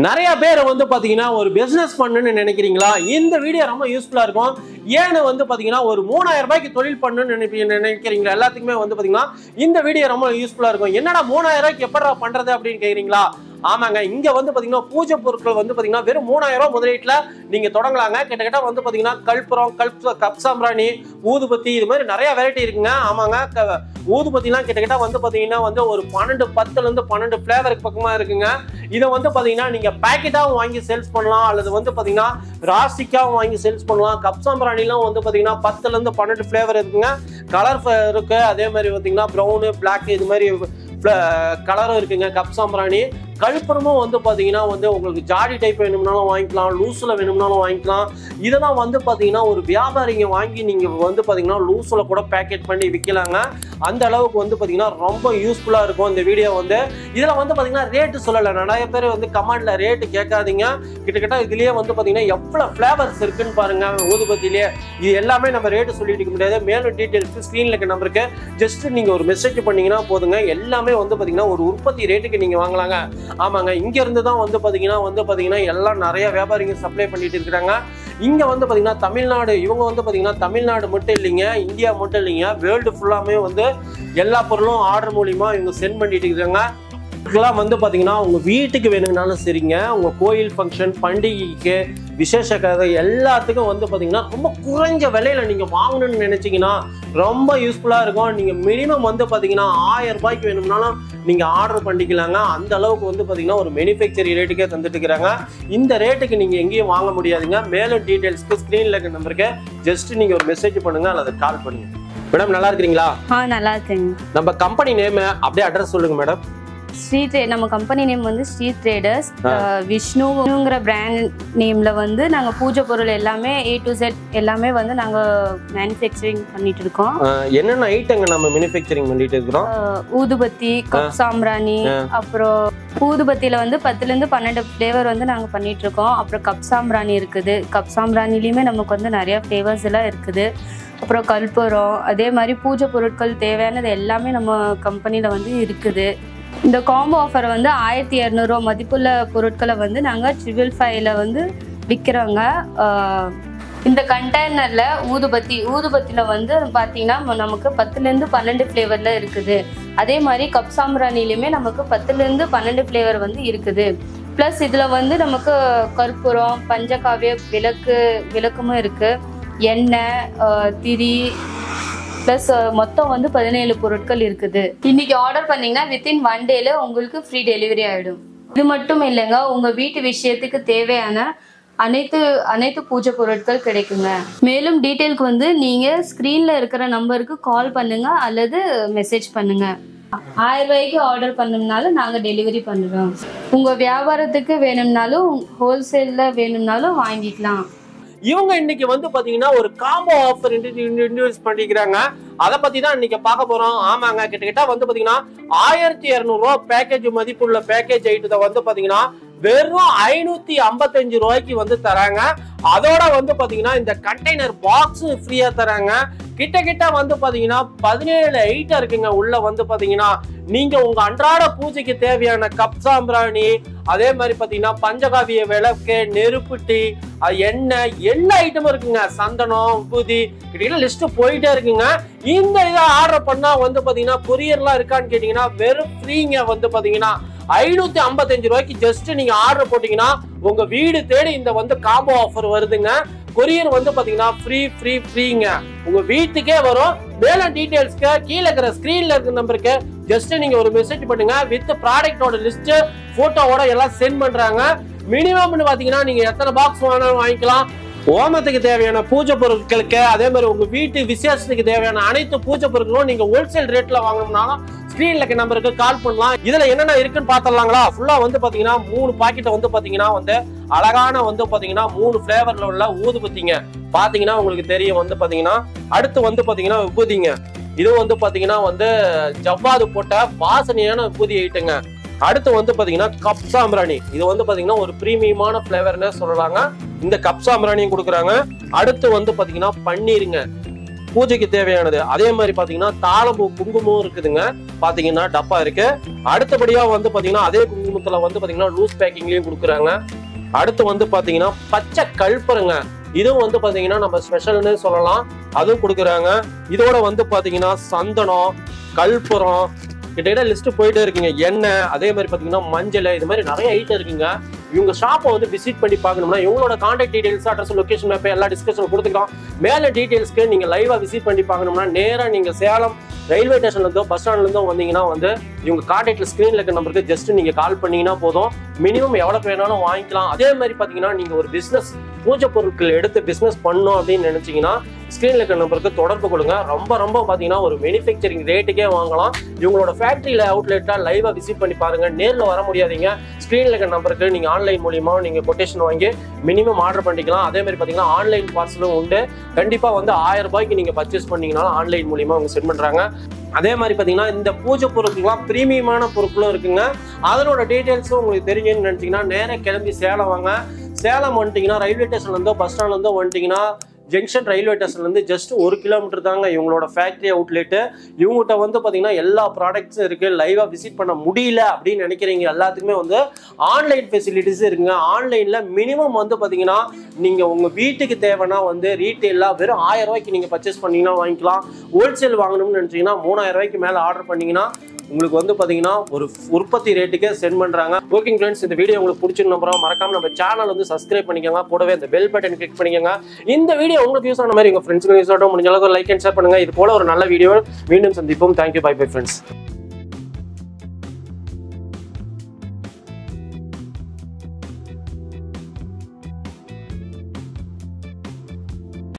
நிறைய பேர் வந்து பாத்தீங்கன்னா ஒரு பிசினஸ் பண்ணணும்னு நினைக்கிறீங்களா? இந்த வீடியோ ரொம்ப யூஸ்ஃபுல்லா இருக்கும். ஏன்னு வந்து பாத்தீங்கன்னா ஒரு 3000 ரூபாய்க்கு தொழில் பண்ணணும்னு நினைக்கிறீங்களா? எல்லாத்துக்குமே வந்து பாத்தீங்கன்னா இந்த வீடியோ ரொம்ப யூஸ்ஃபுல்லா இருக்கும். என்னடா 3000 ரூபாய்க்கு எப்படா பண்றது அப்படின்னு கேக்குறீங்களா? ஆமாங்க, இங்க வந்து பாத்தீங்கன்னா பூஜை பொருட்கள் வந்து பாத்தீங்கன்னா வெறும் 3000 ரூபாய் முதலீட்டுல நீங்க தொடங்கலாங்க. கிட்டத்தட்ட வந்து பாத்தீங்கன்னா கல்புரம், கப் சாம்பிராணி, ஊதுபத்தி, இது மாதிரி நிறைய வெரைட்டி இருக்குங்க. ஆமாங்க, ஊதுபத்திலாம் கிட்டத்தட்ட வந்து பாத்தீங்கன்னா வந்து ஒரு 10ல இருந்து 12 ஃபிளேவருக்கு பக்கமா இருக்குங்க. இதை வந்து பாத்தீங்கன்னா நீங்க பேக்கெட்டாவும் வாங்கி சேல்ஸ் பண்ணலாம், அல்லது வந்து பாத்தீங்கன்னா ராசிக்காவும் வாங்கி சேல்ஸ் பண்ணலாம். கப் சாம்பிராணிலாம் வந்து பாத்தீங்கன்னா 10ல இருந்து 12 ஃபிளேவர் இருக்குங்க. கலர் இருக்கு, அதே மாதிரி பாத்தீங்கன்னா ப்ரௌனு, பிளாக், இது மாதிரி கலரும் இருக்குங்க. கப் சாம்பிராணி கல்புரமும் வந்து பாத்தீங்கன்னா வந்து உங்களுக்கு ஜாடி டைப் வேணும்னாலும் வாங்கிக்கலாம், லூஸ்ல வேணும்னாலும் வாங்கிக்கலாம். இதெல்லாம் வந்து பாத்தீங்கன்னா ஒரு வியாபாரிங்க வாங்கி நீங்க வந்து பாத்தீங்கன்னா லூஸ்ல கூட பேக்கெட் பண்ணி விற்கலாங்க. அந்த அளவுக்கு வந்து பாத்தீங்கன்னா ரொம்ப யூஸ்ஃபுல்லா இருக்கும் இந்த வீடியோ வந்து. இதுல வந்து பாத்தீங்கன்னா ரேட்டு சொல்லல, நிறைய பேர் வந்து கமெண்ட்ல ரேட்டு கேட்காதீங்க. கிட்டத்தட்ட இதுலயே வந்து பாத்தீங்கன்னா எவ்வளவு ஃபிளேவர்ஸ் இருக்குன்னு பாருங்க. ஊதுபத்திலேயே இது எல்லாமே நம்ம ரேட்டு சொல்லிட்டு இருக்க முடியாது. மேலும் டீடைல்ஸ் ஸ்கிரீன்ல இருக்க நம்பருக்கு ஜஸ்ட் நீங்க ஒரு மெசேஜ் பண்ணீங்கன்னா போதுங்க. எல்லாமே வந்து பாத்தீங்கன்னா ஒரு உற்பத்தி ரேட்டுக்கு நீங்க வாங்கலாங்க. ஆமாங்க, இங்க இருந்து தான் வந்து பாத்தீங்கன்னா எல்லாம் நிறைய வியாபாரிங்க சப்ளை பண்ணிட்டு இருக்காங்க. இங்க வந்து பாத்தீங்கன்னா தமிழ்நாடு, இவங்க வந்து பாத்தீங்கன்னா தமிழ்நாடு மட்டும் இல்லைங்க, இந்தியா மட்டும் இல்லைங்க, வேர்ல்டு ஃபுல்லாமே வந்து எல்லா பொருளும் ஆர்டர் மூலியமா இவங்க சென்ட் பண்ணிட்டு இருக்காங்க. இதெல்லாம் வந்து பாத்தீங்கன்னா உங்க வீட்டுக்கு வேணும்னாலும் சரிங்க, உங்க கோயில் ஃபங்க்ஷன், பண்டிகைக்கு, விசேஷ கதை எல்லாத்துக்கும் வந்து பாத்தீங்கன்னா ரொம்ப குறைஞ்ச விலையில நீங்க வாங்கணும்னு நினைச்சீங்கன்னா ரொம்ப யூஸ்ஃபுல்லா இருக்கும். நீங்க மினிமம் வந்து பாத்தீங்கன்னா 1000 ரூபாய்க்கு வேணும்னாலும் நீங்க ஆர்டர் பண்ணிக்கலாங்க. அந்த அளவுக்கு வந்து பாத்தீங்கன்னா ஒரு மேனுஃபேக்சரிங் ரேட்டுக்கே தந்துட்டு இருக்கிறாங்க. இந்த ரேட்டுக்கு நீங்க எங்கேயும் வாங்க முடியாதுங்க. மேலும் டீடைல்ஸ்க்கு ஸ்கிரீன்ல இருக்க நம்பருக்கு ஜஸ்ட் நீங்க ஒரு மெசேஜ் பண்ணுங்க அல்லது கால் பண்ணுங்க. மேடம் நல்லா இருக்கீங்களா? நல்லா இருக்கேங்க. நம்ம கம்பெனி நேம் அப்படியே அட்ரஸ் சொல்லுங்க மேடம். நம்ம கம்பெனி நேம் வந்து ஸ்ரீ ட்ரேடர்ஸ். விஷ்ணுங்கிற பிராண்ட் நேம்ல வந்து நாங்க பூஜை பொருள் எல்லாமே A to Z எல்லாமே வந்து நாங்க மேனுஃபேக்சரிங் பண்ணிட்டு இருக்கோம். என்னென்ன ஐட்டங்க நம்ம மேனுஃபேக்சரிங் பண்ணிட்டு இருக்கோம்? ஊதுபத்தி, கப் சாம்பிராணி, அப்புறம் ஊதுபத்தியில வந்து 10ல இருந்து 12 ஃபிளேவர் வந்து நாங்க பண்ணிட்டு இருக்கோம். அப்புறம் கப் சாம்பிராணி இருக்குது. கப் சாம்பிராணிலையுமே நமக்கு வந்து நிறைய ஃபிளேவர்ஸ் எல்லாம் இருக்குது. அப்புறம் கல்புரம், அதே மாதிரி பூஜை பொருட்கள் தேவையானது எல்லாமே நம்ம கம்பெனியில் வந்து இருக்குது. இந்த காம்போ ஆஃபர் வந்து 1200 மதிப்புள்ள பொருட்களை வந்து நாங்கள் 555ல வந்து விற்கிறோங்க. இந்த கண்டெய்னரில் ஊதுபத்தியில் வந்து பார்த்தீங்கன்னா நமக்கு 10லேருந்து 12 ஃப்ளேவரில் இருக்குது. அதே மாதிரி கப் சாம்பிராணிலையுமே நமக்கு 10லேருந்து 12 ஃப்ளேவர் வந்து இருக்குது. ப்ளஸ் இதில் வந்து நமக்கு கற்பூரம், பஞ்சகாவிய விளக்குமும் இருக்குது, எண்ணெய், திரி, ப்ளஸ் மொத்தம் வந்து 17 பொருட்கள் இருக்குது. இன்னைக்கு ஆர்டர் பண்ணீங்கன்னா வித்தின் 1 டேல உங்களுக்கு ஃப்ரீ டெலிவரி ஆகிடும். இது மட்டும் இல்லைங்க, உங்கள் வீட்டு விஷயத்துக்கு தேவையான அனைத்து பூஜை பொருட்கள் கிடைக்குங்க. மேலும் டீட்டெயிலுக்கு வந்து நீங்கள் ஸ்க்ரீனில் இருக்கிற நம்பருக்கு கால் பண்ணுங்க அல்லது மெசேஜ் பண்ணுங்க. 1000 ரூபாய்க்கு ஆர்டர் பண்ணோம்னாலும் நாங்கள் டெலிவரி பண்ணுறோம். உங்கள் வியாபாரத்துக்கு வேணும்னாலும் ஹோல்சேலில் வேணும்னாலும் வாங்கிக்கலாம். இவங்க இன்னைக்கு வந்து பாத்தீங்கன்னா ஒரு காம்போ ஆஃபர் இன்ட்ரோடியூஸ் பண்ணிக்கிறாங்க. அதை பத்தி தான் இன்னைக்கு பார்க்க போறோம். ஆமாங்க, கிட்டத்தட்ட வந்து பாத்தீங்கன்னா 1200 ரூபாய் பேக்கேஜ் மதிப்புள்ள பேக்கேஜ் ஐட்டத்தை வந்து பாத்தீங்கன்னா வெறும் 555 ரூபாய்க்கு வந்து தராங்க. அதோட வந்து பாத்தீங்கன்னா இந்த கண்டெய்னர் பாக்ஸ் ஃப்ரீயா தராங்க. கிட்ட வந்து பாத்தீங்கன்னா 17 ஐட்டம் இருக்குங்க. உள்ள வந்து பாத்தீங்கன்னா நீங்க உங்க அன்றாட பூஜைக்கு தேவையான கப் சாம்பிராணி, அதே மாதிரி பாத்தீங்கன்னா பஞ்சகாவிய விளக்கு, நெருப்புட்டி, எண்ணெய், எல்லா ஐட்டமும் இருக்குங்க. சந்தனம், உபூதி, கிட்டத்தட்ட லிஸ்ட் போயிட்டே இருக்குங்க. இந்த இதை ஆர்டர் பண்ணா வந்து பாத்தீங்கன்னா கொரியர்லாம் இருக்கான்னு கேட்டீங்கன்னா வெறும் ஃப்ரீங்க. வந்து பாத்தீங்கன்னா 555 ரூபாய்க்கு ஜஸ்ட் நீங்க ஆர்டர் போட்டீங்கன்னா உங்க வீடு தேடி இந்த வந்து காம்போ ஆஃபர் வருதுங்க. கொரியர் வந்து பாத்தீங்கன்னா ஃப்ரீங்க, உங்க வீட்டுக்கே வரும். மேலும் டீடைல்ஸ்க்கு கீழே இருக்கிற ஸ்கிரீன்ல இருக்கிற நம்பருக்கு ஜஸ்ட் நீங்க ஒரு மெசேஜ் பண்ணுங்க. வித் ப்ராடக்டோட லிஸ்ட், போட்டோவோட எல்லாம் சென்ட் பண்றாங்க. மினிமம்னு பாத்தீங்கன்னா நீங்க எத்தனை பாக்ஸ் வேணாலும் வாங்கிக்கலாம். ஹோமத்துக்கு தேவையான பூஜை பொருட்களுக்கு, அதே மாதிரி உங்க வீட்டு விசேஷத்துக்கு தேவையான அனைத்து பூஜை பொருட்களும் நீங்க ஹோல்சேல் ரேட்ல வாங்கணும்னாலும் ஸ்கிரீன்ல இருக்க நம்பருக்கு கால் பண்ணலாம். இதுல என்னென்ன இருக்குன்னு பாத்திரலாங்களா? ஃபுல்லா வந்து பாத்தீங்கன்னா 3 பாக்கெட் வந்து பாத்தீங்கன்னா வந்து அழகான வந்து பாத்தீங்கன்னா 3 ஃபிளேவர்ல உள்ள ஊதுபத்திங்க பாத்தீங்கன்னா உங்களுக்கு தெரியும். வந்து பாத்தீங்கன்னா அடுத்து வந்து பாத்தீங்கன்னா விபூதிங்க. இது வந்து பாத்தீங்கன்னா வந்து ஜவ்வாது போட்ட வாசனையான விபூதி ஐட்டங்க. அடுத்து வந்து பாத்தீங்கன்னா கப் சாம்பிராணி. இது வந்து பாத்தீங்கன்னா ஒரு பிரீமியமான ஃபிளேவர்னு சொல்லலாங்க. இந்த கப் சாம்பிராணியும் கொடுக்குறாங்க. அடுத்து வந்து பாத்தீங்கன்னா பன்னீருங்க. பூஜைக்கு தேவையானது. அதே மாதிரி பாத்தீங்கன்னா தாளம்பூ குங்குமம் இருக்குதுங்க, பாத்தீங்கன்னா டப்பா இருக்கு. அடுத்தபடியா வந்து பாத்தீங்கன்னா அதே குங்குமத்துல வந்து பாத்தீங்கன்னா லூஸ் பேக்கிங்லயும் கொடுக்குறாங்க. அடுத்து வந்து பாத்தீங்கன்னா பச்சை கல்பருங்க, இதுவும் வந்து பாத்தீங்கன்னா நம்ம ஸ்பெஷல்னு சொல்லலாம், அதுவும் கொடுக்குறாங்க. இதோட வந்து பாத்தீங்கன்னா சந்தனம், கல்புரம், கிட்ட லிஸ்ட் போயிட்டே இருக்குங்க. எண்ணெய், அதே மாதிரி பாத்தீங்கன்னா மஞ்சள், இது மாதிரி நிறைய ஐட்டம் இருக்குங்க. இவங்க ஷாப்பை வந்து விசிட் பண்ணி பார்க்கணும்னா இவங்களோட contact details, address, location map எல்லா டிஸ்கஷன் கொடுத்துக்கலாம். மேல டீடைல்ஸ்க்கு நீங்க லைவா விசிட் பண்ணி பார்க்கணும்னா நேரா நீங்க சேலம் ரயில்வே ஸ்டேஷன்ல இருந்தோ பஸ் ஸ்டாண்ட்ல இருந்தோ வந்தீங்கன்னா வந்து இவங்க கான்டாக்ட்ல ஸ்கிரீன்ல இருக்க நம்பருக்கு ஜஸ்ட் நீங்க கால் பண்ணீங்கன்னா போதும். மினிமம் எவ்வளவு வேணாலும் வாங்கிக்கலாம். அதே மாதிரி பாத்தீங்கன்னா நீங்க ஒரு பிசினஸ் பூஜை பொருட்கள் எடுத்து பிசினஸ் பண்ணணும் அப்படின்னு நினைச்சீங்கன்னா ஸ்கிரீன்ல இருக்க நம்பருக்கு தொடர்பு கொடுங்க. ரொம்ப பாத்தீங்கன்னா ஒரு மேனுஃபேக்சரிங் ரேட்டுக்கே வாங்கலாம். இவங்களோட ஃபேக்டரியில அவுட்லெட்டா லைவா விசிட் பண்ணி பாருங்க. நேர்ல வர முடியாதீங்க, ஸ்கிரீன்ல இருக்க நம்பருக்கு நீங்க ஆன்லைன் மூலியமா நீங்க கொட்டேஷன் வாங்கி மினிமம் ஆர்டர் பண்ணிக்கலாம். அதே மாதிரி பாத்தீங்கன்னா ஆன்லைன் பார்சலும் உண்டு. கண்டிப்பா வந்து 1000 ரூபாய்க்கு நீங்க பர்ச்சேஸ் பண்ணீங்கன்னா ஆன்லைன் மூலியமா அவங்க சென்ட் பண்றாங்க. அதே மாதிரி பாத்தீங்கன்னா இந்த பூஜை பொருட்கள்லாம் பிரீமியமான பொருட்களும் இருக்குங்க. அதனோட டீடைல்ஸும் உங்களுக்கு தெரியும்னு நினைச்சீங்கன்னா நேரா கிளம்பி சேலம் வாங்க. சேலம் வந்துட்டீங்கன்னா ரயில்வே ஸ்டேஷன்ல இருந்தோ பஸ் ஸ்டாண்ட்ல இருந்தோ வந்துட்டீங்கன்னா ஜங்ஷன் ரயில்வே ஸ்டேஷன்ல இருந்து ஜஸ்ட் 1 கிலோமீட்டர் தாங்க இவங்களோட ஃபேக்டரி அவுட்லெட். இவங்ககிட்ட வந்து பாத்தீங்கன்னா எல்லா ப்ராடக்ட்ஸும் இருக்கு. லைவா விசிட் பண்ண முடியல அப்படின்னு நினைக்கிறீங்க எல்லாத்துக்குமே வந்து ஆன்லைன் ஃபெசிலிட்டிஸ் இருக்குங்க. ஆன்லைன்ல மினிமம் வந்து பாத்தீங்கன்னா நீங்க உங்க வீட்டுக்கு தேவைன்னா வந்து ரீட்டெயிலா வெறும் 1000 ரூபாய்க்கு நீங்க பர்ச்சேஸ் பண்ணீங்கன்னா வாங்கிக்கலாம். ஹோல்சேல் வாங்கணும்னு நினைச்சீங்கன்னா 3000 ரூபாய்க்கு மேல ஆர்டர் பண்ணீங்கன்னா உங்களுக்கு வந்து பாத்தீங்கன்னா ஒரு உற்பத்தி ரேட்டுக்கே சென்ட் பண்றாங்க. ஓகே ஃப்ரெண்ட்ஸ், இந்த வீடியோ உங்களுக்கு பிடிச்சிருந்த நம்புறோம். மறக்காம நம்ம சேனல் வந்து சப்ஸ்கிரைப் பண்ணிக்கோங்க, கூடவே இந்த பெல் பட்டன் கிளிக் பண்ணிக்கோங்க. இந்த வீடியோ உங்களுக்கு யூஸ் ஆன மாதிரி உங்க ஃப்ரெண்ட்ஸ்க்கு யூஸ் ஆகும் முடிஞ்ச அளவுக்கு லைக் அண்ட் ஷேர் பண்ணுங்க. இது போல ஒரு நல்ல வீடியோ மீண்டும் சந்திப்போம். Thank you, bye bye friends.